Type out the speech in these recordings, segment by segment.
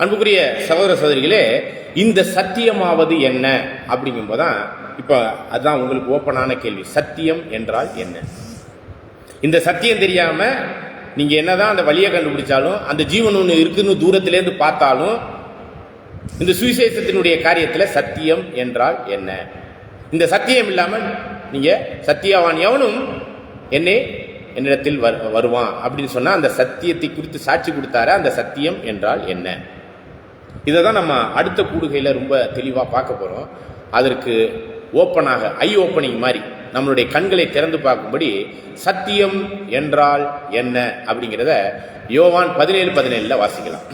அன்புக்குரிய சகோதர சகோதரிகளே, இந்த சத்தியமாவது என்ன அப்படிங்கும் போதுதான் இப்ப அதுதான் உங்களுக்கு ஓப்பனான கேள்வி. சத்தியம் என்றால் என்ன? இந்த சத்தியம் தெரியாம நீங்க என்னதான் அந்த வழியை கண்டுபிடிச்சாலும், அந்த ஜீவன் ஒன்று இருக்குன்னு தூரத்திலேருந்து பார்த்தாலும், இந்த சுவிசேஷத்தினுடைய காரியத்தில் சத்தியம் என்றால் என்ன? இந்த சத்தியம் இல்லாமல் நீங்க சத்தியவான் எவனும் என்னிடத்தில் வருவான் அப்படின்னு சொன்னா, அந்த சத்தியத்தை குறித்து சாட்சி கொடுத்தார அந்த சத்தியம் என்றால் என்ன? இதை தான் நம்ம அடுத்த கூடுகையில் ரொம்ப தெளிவாக பார்க்க போறோம். அதற்கு ஓப்பனாக ஐ ஓப்பனிங் மாதிரி நம்மளுடைய கண்களை திறந்து பார்க்கும்படி சத்தியம் என்றால் என்ன அப்படிங்கிறத யோவான் 17:17 வாசிக்கலாம்.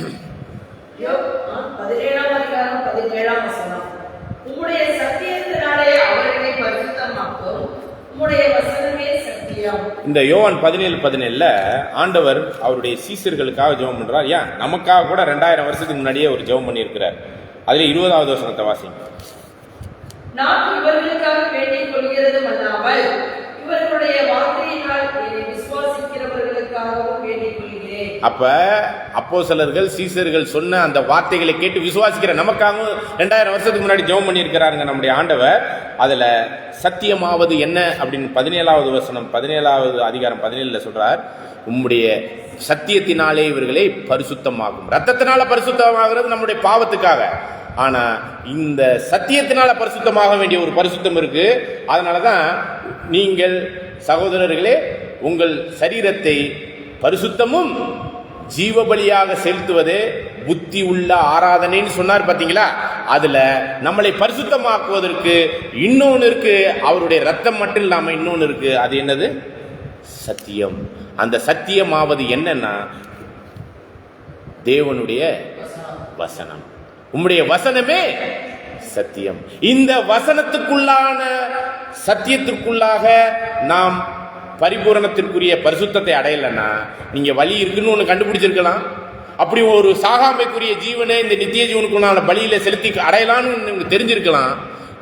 இந்த யோவான் 17:17 ஆண்டவர் அவருடைய சீசர்களுக்காக ஜெபம் பண்றார். ஏன் நமக்காக கூட 2000 வருஷத்துக்கு முன்னாடியே ஒரு ஜெபம் பண்ணி இருக்கிறார். அதுல 20வது வசனத்தை வாசிங்க. நான் இவர்களுக்காக வேண்டிக் கொள்கிறதும் அல்லாமல் இவர்களுடைய வார்த்தையினால் விசுவாசிக்கிறவர்களுக்காகவும் வேண்டிக் கொள்கிறேன். அப்ப அப்போஸ்தலர்கள் சீசர்கள் சொன்ன அந்த வார்த்தைகளை கேட்டு விசுவாசிக்கிற நமக்காகவும் 2000 வருஷத்துக்கு முன்னாடி ஜெபம் பண்ணி இருக்கிறாருங்க நம்முடைய ஆண்டவர். அதுல சத்தியமாவது என்ன அப்படின்னு 17வது வசனம் 17வது அதிகாரம் 17 சொல்றார். உம்முடைய சத்தியத்தினாலே இவர்களை பரிசுத்தமாகும். ரத்தத்தினால பரிசுத்தமாகிறது நம்முடைய பாவத்துக்காக. ஆனா இந்த சத்தியத்தினால பரிசுத்தமாக வேண்டிய ஒரு பரிசுத்தம் இருக்கு. அதனாலதான் நீங்கள் சகோதரர்களே உங்கள் சரீரத்தை பரிசுத்தமும் ஜீவபலியாக செலுத்துவதே புத்தி உள்ள ஆராதனைன்னு சொன்னார் பாத்தீங்களா? அதுல நம்மளை பரிசுத்தமாக்குவதற்கு இன்னொன்னு இருக்கு. அவருடைய ரத்தம் மட்டும் இல்லாம இன்னொன்னு இருக்கு. அது என்னது? சத்தியம். அந்த சத்தியமாவது என்னன்னா தேவனுடைய வசனம். உம்முடைய வசனமே சத்தியம். இந்த வசனத்துக்குள்ளான சத்தியத்திற்குள்ளாக நாம் பரிபூரணத்திற்குரிய பரிசுத்தத்தை அடையலன்னா, நீங்க வழி இருக்குன்னு ஒன்று கண்டுபிடிச்சிருக்கலாம். அப்படி ஒரு சாகாமைக்குரிய ஜீவனை இந்த நித்திய ஜீவனுக்குள்ளான பலியில செலுத்தி அடையலான்னு தெரிஞ்சிருக்கலாம்.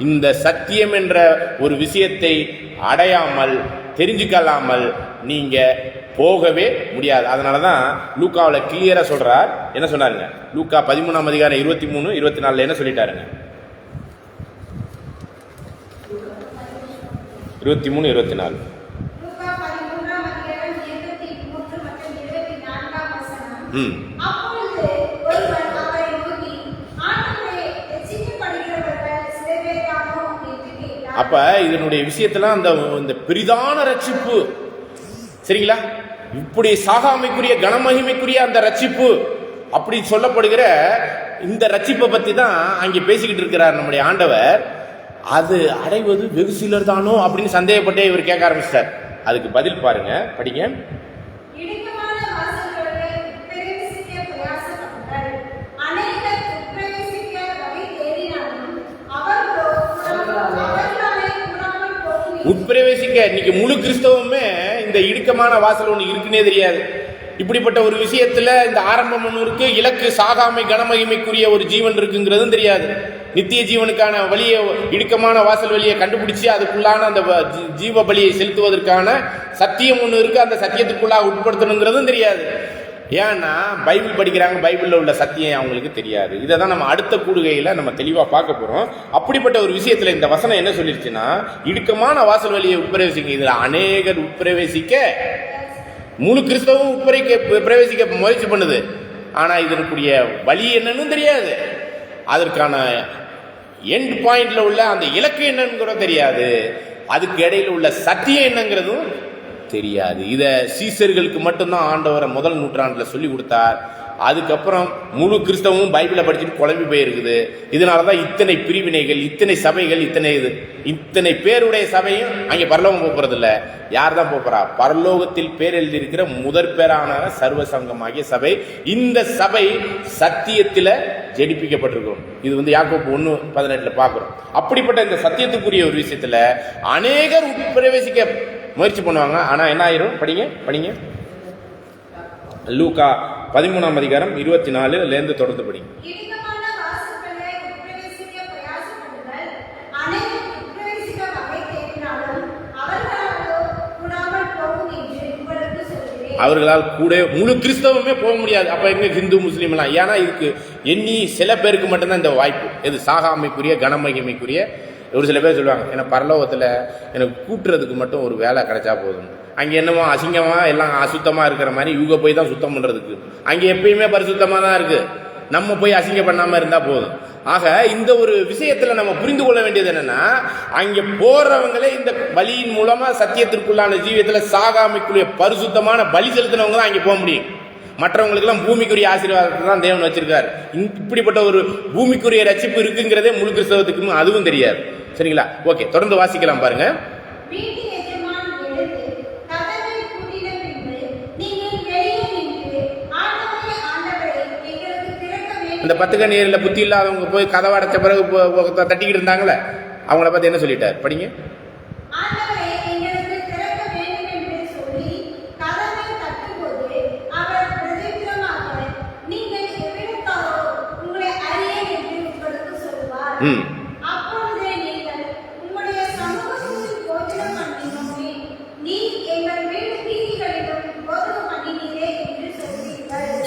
இந்த சத்தியம் என்ற ஒரு விஷயத்தை அடையாமல் தெரிஞ்சுக்கலாமல் நீங்க போகவே முடியாது. அதனாலதான் லூக்காவில் கிளியரா சொல்றார். என்ன சொன்னாருங்க? லூக்கா 13ஆம் அதிகாரம் 23, 24 என்ன சொல்லிட்டாருங்க? 23, 24. அப்ப இதனுடைய விஷயத்துல அந்த பெரிதான ரட்சிப்பு சரிங்களா, இப்படி சாகாமைக்குரிய கனமகிமைக்குரிய அந்த ரட்சிப்பு அப்படி சொல்லப்படுகிற இந்த ரட்சிப்பை பத்தி தான் அங்கே பேசிக்கிட்டு இருக்கிறார் நம்முடைய ஆண்டவர். அது அடைவது வெகு சிலர் தானோ அப்படின்னு சந்தேகப்பட்டே இவர் கேட்க ஆரம்பிச்சார். அதுக்கு பதில் பாருங்க, படிங்க. உட்பிரவேசிக்க இன்னைக்கு முழு கிறிஸ்தவமே இந்த இடுக்கமான வாசல் ஒன்று இருக்குன்னே தெரியாது. இப்படிப்பட்ட ஒரு விஷயத்துல இந்த ஆரம்பம் ஒன்று இருக்கு, இலக்கு சாகாமை கனமகிமைக்குரிய ஒரு ஜீவன் இருக்குங்கிறதும் தெரியாது. நித்திய ஜீவனுக்கான வழியை, இடுக்கமான வாசல் வழியை கண்டுபிடிச்சு அதுக்குள்ளான அந்த ஜீவ பலியை செலுத்துவதற்கான சத்தியம் ஒன்று இருக்கு, அந்த சத்தியத்துக்குள்ளாக உட்படுத்தணுங்கிறதும் தெரியாது. ஏன்னா பைபிள் படிக்கிறாங்க, பைபிளில் உள்ள சத்தியம் அவங்களுக்கு தெரியாது. இதை தான் நம்ம அடுத்த கூடுகையில் நம்ம தெளிவாக பார்க்க போகிறோம். அப்படிப்பட்ட ஒரு விஷயத்தில் இந்த வசனம் என்ன சொல்லிருச்சுன்னா, இடுக்கமான வாசல் வழியை உட்பிரவேசிக்க. இதில் அநேகர் உட்பிரவேசிக்க, முழு கிறிஸ்தவம் பிரவேசிக்க முயற்சி பண்ணுது. ஆனால் இதற்குரிய வழி என்னன்னு தெரியாது, அதற்கான எண்ட் பாயிண்ட்ல உள்ள அந்த இலக்கு என்னன்னு தெரியாது, அதுக்கு இடையில உள்ள சத்தியம் என்னங்கிறதும் தெரியாது. இதை சீசர்களுக்கு மட்டும்தான் ஆண்டவரை முதல் நூற்றாண்டுல சொல்லி கொடுத்தார். அதுக்கப்புறம் முழு கிறிஸ்தவமும் பைபிளை படிச்சுட்டு குழம்பி போயிருக்குது. இதனாலதான் இத்தனை பிரிவினைகள், இத்தனை சபைகள், இத்தனை பேருடைய சபையும் அங்கே பரலோகம் போறது இல்லை. யார் தான் போறா? பரலோகத்தில் பேர் எழுதியிருக்கிற முதற் பேரான சர்வ சங்கமாகிய சபை. இந்த சபை சத்தியத்துல ஜெடிப்பிக்கப்பட்டிருக்கும். இது யாக்கோபு 1:18 பார்க்கிறோம். அப்படிப்பட்ட இந்த சத்தியத்துக்குரிய ஒரு விஷயத்துல அநேகர் உட்பிரவேசிக்க முயற்சி பண்ணுவாங்க. ஆனா என்ன ஆயிரும்? படிங்க. லூக்கா 13ஆம் அதிகாரம் 24 தொடர்ந்து படிங்க. அவர்களால் கூட முழு கிறிஸ்தவமே போக முடியாது. அப்ப எங்க ஹிந்து முஸ்லீம் எல்லாம்? ஏன்னா இதுக்கு எண்ணி சில பேருக்கு மட்டும்தான் இந்த வாய்ப்பு. இது சாகாமைக்குரிய கனமகிமைக்குரிய. ஒரு சில பேர் சொல்லுவாங்க, ஏன்னா பரலோகத்தில் எனக்கு கூட்டுறதுக்கு மட்டும் ஒரு வேலை கிடைச்சா போதும். அங்கே என்னமோ அசிங்கமாக எல்லாம் அசுத்தமாக இருக்கிற மாதிரி இவங்க போய் தான் சுத்தம் பண்ணுறதுக்கு. அங்கே எப்பயுமே பரிசுத்தமாக தான் இருக்குது, நம்ம போய் அசிங்கம் பண்ணாமல் இருந்தால் போதும். ஆக இந்த ஒரு விஷயத்தில் நம்ம புரிந்து கொள்ள வேண்டியது என்னன்னா, அங்கே போறவங்களே இந்த பலியின் மூலமா சத்தியத்திற்குள்ளான ஜீவியத்தில் சாகாமைக்குரிய பரிசுத்தமான பலி செலுத்தினவங்க தான் அங்கே போக முடியும். மற்றவங்களுக்கெல்லாம் பூமிக்குரிய ஆசீர்வாதத்தை தான் தேவன் வச்சிருக்காரு. இப்படிப்பட்ட ஒரு பூமிக்குரிய ரட்சிப்பு இருக்குங்கிறதே முழு கிறிஸ்தவத்துக்கும் அதுவும் தெரியாது. சரிங்களா? ஓகே, தொடர்ந்து வாசிக்கலாம் பாருங்க. இந்த 10 கன்னியரில் புத்தி இல்லாதவங்க போய் கதவை அடைச்ச பிறகு தட்டிக்கிட்டு இருந்தாங்களே, அவங்கள பார்த்து என்ன சொல்லிட்டார்? படிங்க.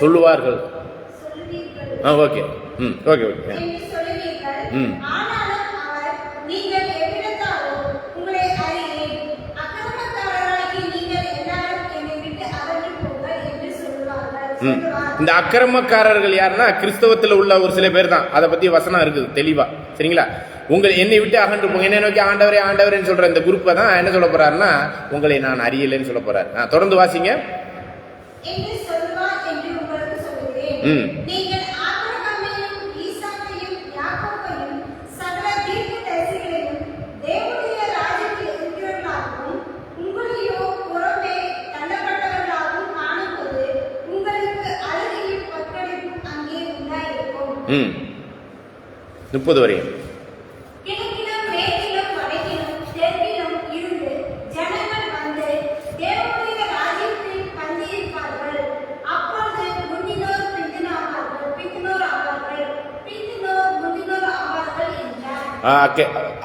சொல்லுவார்கள். Okay, okay, okay. இந்த அக்கிரமக்காரர்கள் யாருன்னா கிறிஸ்தவத்தில் உள்ள ஒரு சில பேர் தான். அதை பத்தி வசனம் இருக்குது தெளிவா. சரிங்களா? என்னை விட்டு அகன்று போங்க, என்னை நோக்கி ஆண்டவரே ஆண்டவரேன்னு சொல்ற இந்த குரூப்பை தான் என்ன சொல்ல போறாருன்னா, உங்களை நான் அறியலைன்னு சொல்ல போறாரு. தொடர்ந்து வாசிங்க. ம் 30 வரையும்.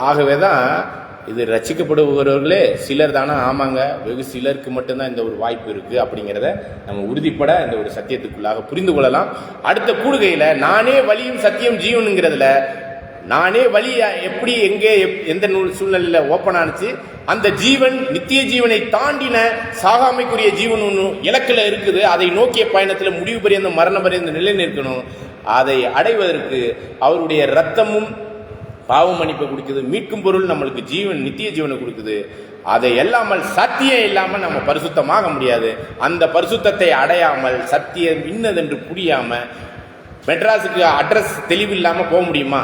ஆகவேதான் இது ரட்சிக்கப்படுபவர்களே சிலர் தானே. ஆமாங்க, வெகு சிலருக்கு மட்டும்தான் இந்த ஒரு வாய்ப்பு இருக்கு அப்படிங்கிறத நம்ம உறுதிப்பட இந்த ஒரு சத்தியத்துக்குள்ளாக புரிந்து கொள்ளலாம். அடுத்த கூடுகையில நானே வழியும் சத்தியம் ஜீவனுங்கிறதுல நானே வழி எப்படி எங்கே எந்த சூழ்நிலையில ஓப்பன் ஆனிச்சு, அந்த ஜீவன் நித்திய ஜீவனை தாண்டின சாகாமைக்குரிய ஜீவன் ஒன்று இலக்கில் இருக்குது. அதை நோக்கிய பயணத்தில் முடிவு பரியந்த மரண பரியந்த நிலை நிற்கணும். அதை அடைவதற்கு அவருடைய ரத்தமும் பாவ மன்னிப்பை கொடுக்குது, மீட்கும் பொருள் நம்மளுக்கு ஜீவன் நித்திய ஜீவனை கொடுக்குது. அதை இல்லாமல் சத்தியம் இல்லாமல் நம்ம பரிசுத்தமாக முடியாது. அந்த பரிசுத்தத்தை அடையாமல் சத்தியம் இன்னதென்று புரியாம மெட்ராஸுக்கு அட்ரஸ் தெளிவு இல்லாமல் போக முடியுமா?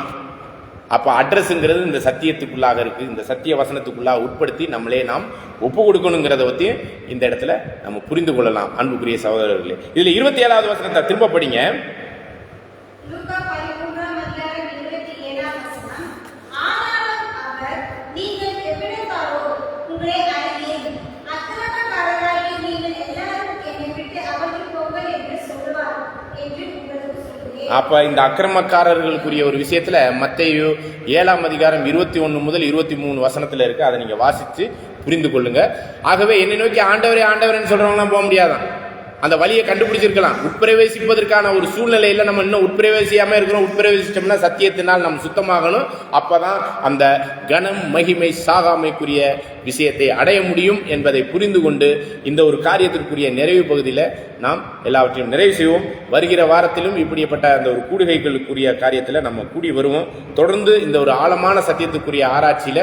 அப்போ அட்ரஸுங்கிறது இந்த சத்தியத்துக்குள்ளாக இருக்கு. இந்த சத்திய வசனத்துக்குள்ளாக உட்படுத்தி நம்மளே நாம் ஒப்பு கொடுக்கணுங்கிறத பற்றி இந்த இடத்துல நம்ம புரிந்து கொள்ளலாம். அன்புக்குரிய சகோதரர்களே, இதுல 27வது வசனத்தை திரும்ப படிங்க. அப்ப இந்த அக்கிரமக்காரர்களுக்குரிய ஒரு விஷயத்துல மத்தேயு 7ஆம் அதிகாரம் 21 முதல் 23 வசனத்துல இருக்கு. அதை நீங்க வாசிச்சு புரிந்து கொள்ளுங்க. ஆகவே என்னை நோக்கி ஆண்டவரே ஆண்டவரேன்னு சொல்றவங்களாம் போக முடியாதான். அந்த வழியை கண்டுபிடிச்சிருக்கலாம். உட்பிரவேசிப்பதற்கான ஒரு சூழ்நிலையில நம்ம இன்னும் உட்பிரவேசியாம இருக்கிறோம். உட்பிரவேசிச்சோம்னா சத்தியத்தினால் நம்ம சுத்தமாகணும். அப்பதான் அந்த கனம் மகிமை சாகாமைக்குரிய விஷயத்தை அடைய முடியும் என்பதை புரிந்து கொண்டு இந்த ஒரு காரியத்திற்குரிய நிறைவு பகுதியில் நாம் எல்லாவற்றையும் நிறைவு செய்வோம். வருகிற வாரத்திலும் இப்படிப்பட்ட அந்த ஒரு கூடுகைகளுக்குரிய காரியத்தில் நம்ம கூடி வருவோம். தொடர்ந்து இந்த ஒரு ஆழமான சத்தியத்துக்குரிய ஆராய்ச்சியில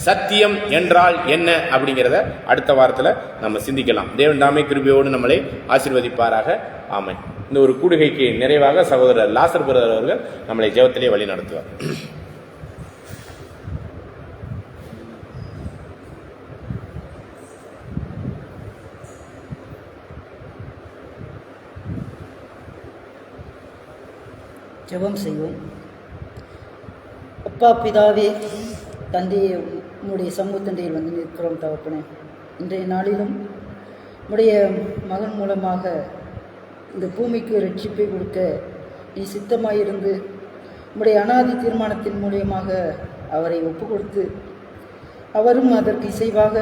சத்தியம் என்றால் என்ன அப்படிங்கிறத அடுத்த வாரத்தில் நம்ம சிந்திக்கலாம். தேவன் தாமே கிருபையோடு நம்மளை ஆசீர்வதிப்பாராக. ஆமென். இந்த ஒரு கூடுகைக்கு நிறைவாக சகோதரர் லாசர் பிரதர் அவர்கள் நம்மளை ஜெபத்திலே வழி நடத்துவார். ஜெபம் செய்வோம். அப்பா பிதாவே, தந்தையை உம்முடைய சமூகத்தண்டையில் வந்து நிற்கிறோம் தகப்பனே. இன்றைய நாளிலும் உம்முடைய மகன் மூலமாக இந்த பூமிக்கு ரட்சிப்பை கொடுக்க நீ சித்தமாயிருந்து உம்முடைய அனாதி தீர்மானத்தின் மூலியமாக அவரை ஒப்பு கொடுத்து அவரும் அதற்கு இசைவாக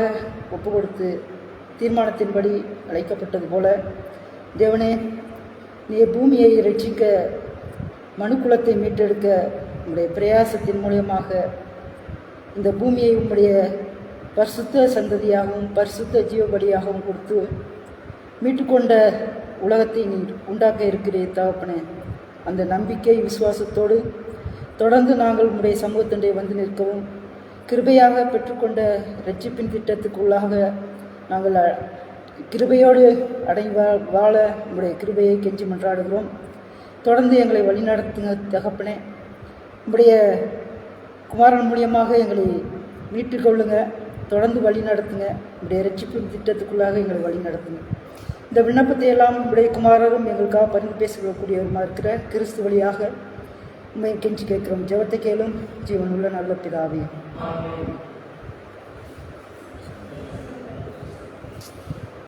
ஒப்பு கொடுத்து தீர்மானத்தின்படி அழைக்கப்பட்டது போல தேவனே, நீ பூமியை ரட்சிக்க மனுக்குலத்தை மீட்டெடுக்க உம்முடைய பிரயாசத்தின் மூலியமாக இந்த பூமியை உம்முடைய பரிசுத்த சந்ததியாகவும் பரிசுத்த ஜீவபலியாகவும் கொடுத்து மீட்டுக்கொண்ட உலகத்தை நீர் உண்டாக்க இருக்கிறீர் தகப்பனே. அந்த நம்பிக்கை விசுவாசத்தோடு தொடர்ந்து நாங்கள் உம்முடைய சமூகத்திலே வந்து நிற்கவும் கிருபையாக பெற்றுக்கொண்ட இரட்சிப்பின் திட்டத்துக்குள்ளாக நாங்கள் கிருபையோடு வாழ உம்முடைய கிருபையை கெஞ்சி மன்றாடுகிறோம். தொடர்ந்து எங்களை வழிநடத்துங்க தகப்பனே. உம்முடைய குமாரன் மூலியமாக எங்களை மீட்டுக்கொள்ளுங்க, தொடர்ந்து வழி நடத்துங்க. உம்முடைய இரட்சிப்பின் திட்டத்துக்குள்ளாக எங்களை வழி நடத்துங்க. இந்த விண்ணப்பத்தை எல்லாம் உடைய குமாரரும் எங்களுக்காக பரிந்து பேசக்கூடியவருமா இருக்கிற கிறிஸ்து வழியாக உண்மை கெஞ்சி கேட்கிறோம். ஜெபத்தை கேளும் ஜீவனுள்ள நல்ல பிதாவே.